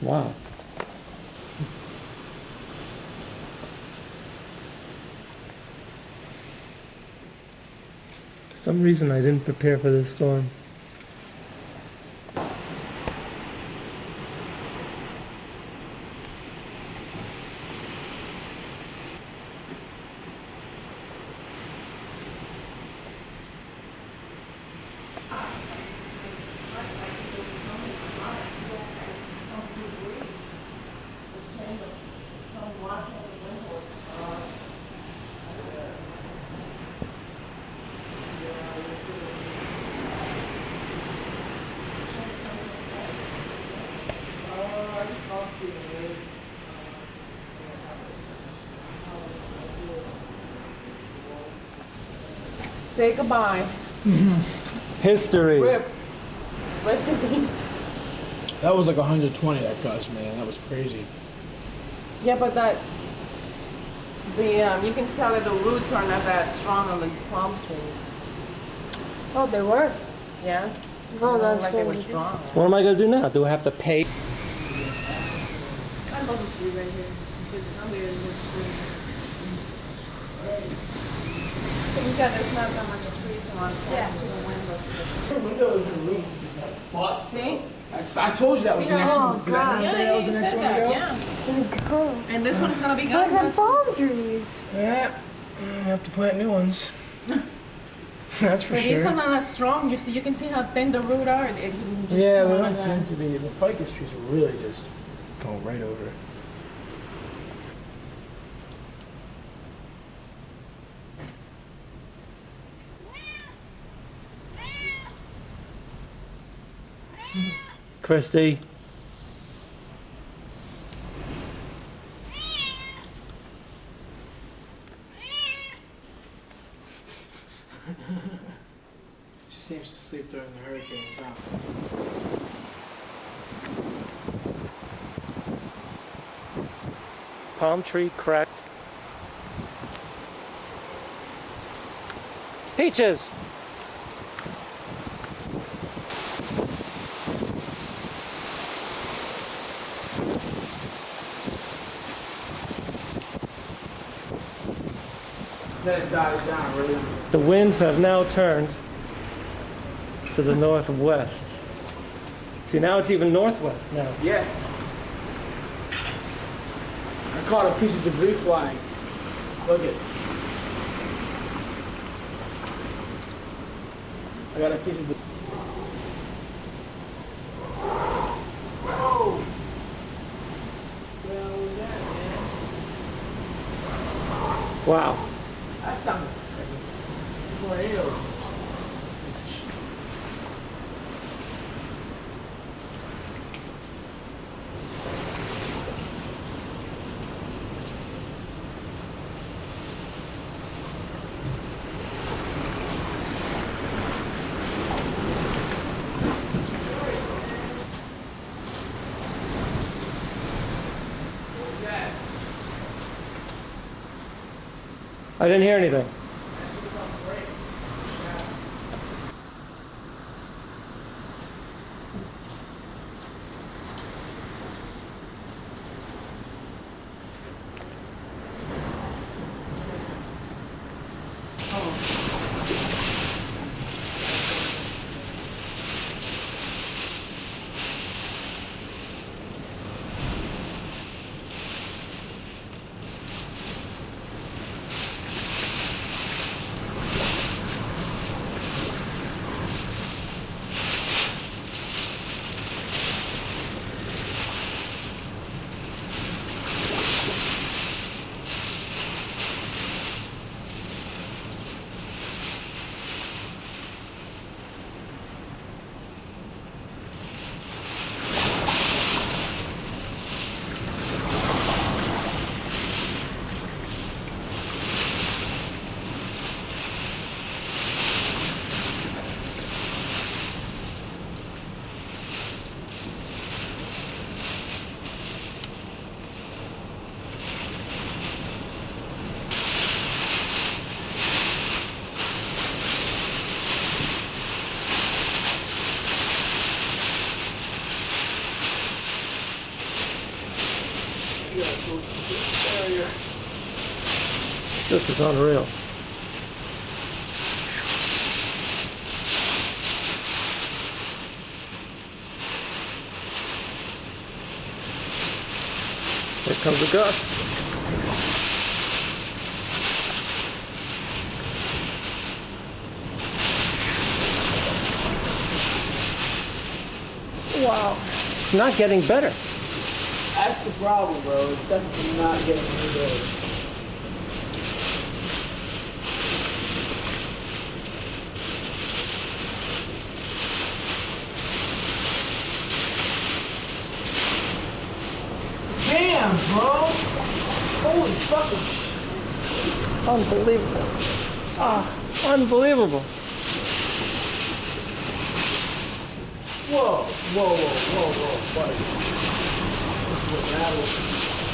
Wow. For some reason I didn't prepare for this storm. Say goodbye. History. Rip. Rest in peace. That was like 120, that gust, man. That was crazy. Yeah, but you can tell that the roots are not that strong on these palm trees. Oh, they were? Yeah? Oh, that's like they were strange. strong. What am I going to do now? Do I have to pay? I love this tree right here. I'm here in this tree. There's not that much trees around to the windows. The window in the room bust. See? I told you that was the next one. Did I not God. say that was the next one to go? Yeah. It's gonna go. And this one's gonna be Look gone. at palm trees. Yeah. We have to plant new ones. That's for But sure. these ones are not strong. You can see how thin the root are. They just Yeah, come they out don't like seem that. to be. The ficus trees are really just fall right over. Christy. She seems to sleep during the hurricanes, huh? Palm tree cracked. Peaches. Then it dies down, really. The winds have now turned to the northwest. See, now it's even northwest now. Yeah. I caught a piece of debris flying. Look it. I got a piece of debris. Whoa! Where was that, man? Wow. That sounds like a freaking tornado. I didn't hear anything. barrier. This is unreal. Here comes a gust. Wow. It's not getting better. That's the problem, bro. It's definitely not getting any better. Damn, bro! Holy fucking shit. Unbelievable. Unbelievable. Whoa, whoa, whoa, whoa, whoa, buddy. This is what matters.